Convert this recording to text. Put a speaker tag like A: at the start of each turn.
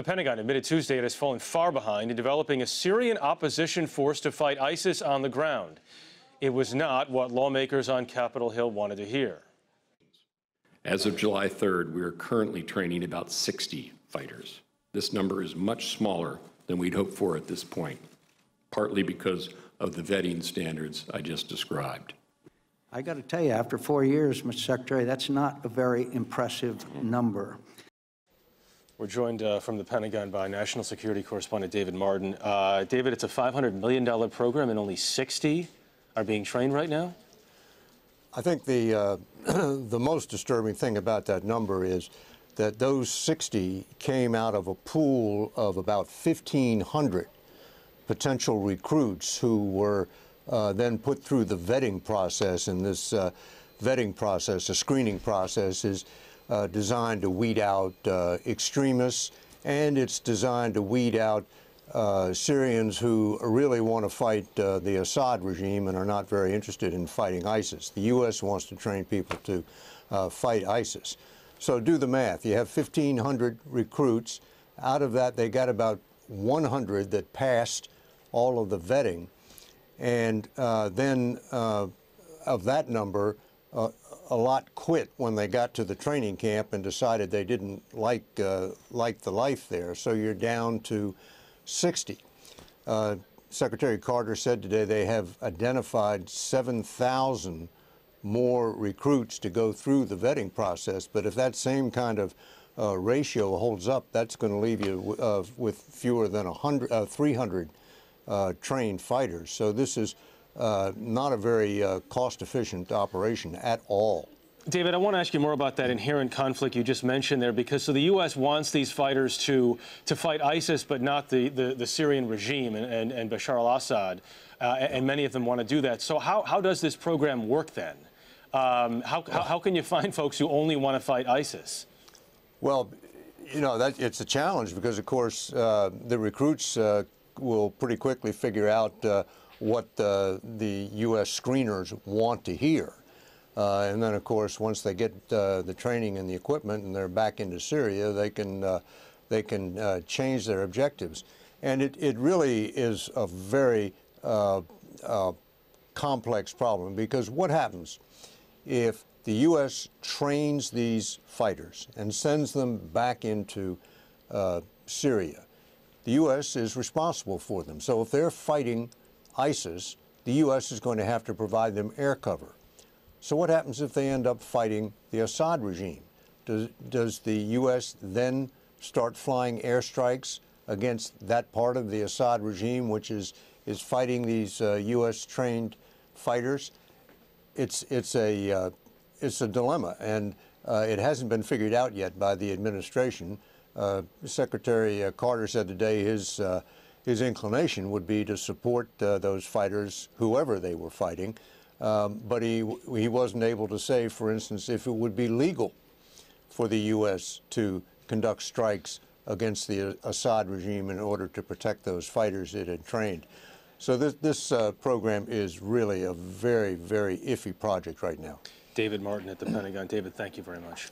A: The Pentagon admitted Tuesday it has fallen far behind in developing a Syrian opposition force to fight ISIS on the ground. It was not what lawmakers on Capitol Hill wanted to hear.
B: As of July 3rd, we are currently training about 60 fighters. This number is much smaller than we'd hoped for at this point, partly because of the vetting standards I just described.
C: I got to tell you, after 4 years, Mr. Secretary, that's not a very impressive number.
A: We're joined from the Pentagon by National Security Correspondent David Martin. David, it's a $500 million program and only 60 are being trained right now?
D: I think the most disturbing thing about that number is that those 60 came out of a pool of about 1,500 potential recruits who were then put through the vetting process. And this vetting process, the screening process, is designed to weed out extremists, and it's designed to weed out Syrians who really want to fight the Assad regime and are not very interested in fighting ISIS. The U.S. wants to train people to fight ISIS. So do the math. You have 1,500 recruits. Out of that, they got about 100 that passed all of the vetting. And then of that number, a lot quit when they got to the training camp and decided they didn't like the life there. So you're down to 60. Secretary Carter said today they have identified 7,000 more recruits to go through the vetting process. But if that same kind of ratio holds up, that's going to leave you with fewer than 300 trained fighters. So this is not a very cost-efficient operation at all.
A: David, I want to ask you more about that inherent conflict you just mentioned there, because so the U.S. wants these fighters to fight ISIS, but not the Syrian regime and Bashar al-Assad, and many of them want to do that. So how does this program work then? How can you find folks who only want to fight ISIS?
D: Well, you know, it's a challenge because, of course, the recruits will pretty quickly figure out what the U.S. screeners want to hear. And then, of course, once they get the training and the equipment and they're back into Syria, they can change their objectives. And it really is a very complex problem, because what happens if the U.S. trains these fighters and sends them back into Syria? The U.S. is responsible for them. So if they're fighting ISIS, the U.S. is going to have to provide them air cover. So what happens if they end up fighting the Assad regime? Does the U.S. then start flying airstrikes against that part of the Assad regime, which is fighting these U.S.-trained fighters? It's a dilemma, and it hasn't been figured out yet by the administration. Secretary Carter said today his inclination would be to support those fighters, whoever they were fighting. But he wasn't able to say, for instance, if it would be legal for the U.S. to conduct strikes against the Assad regime in order to protect those fighters it had trained. So this program is really a very, very iffy project right now.
A: David Martin at the Pentagon. David, thank you very much.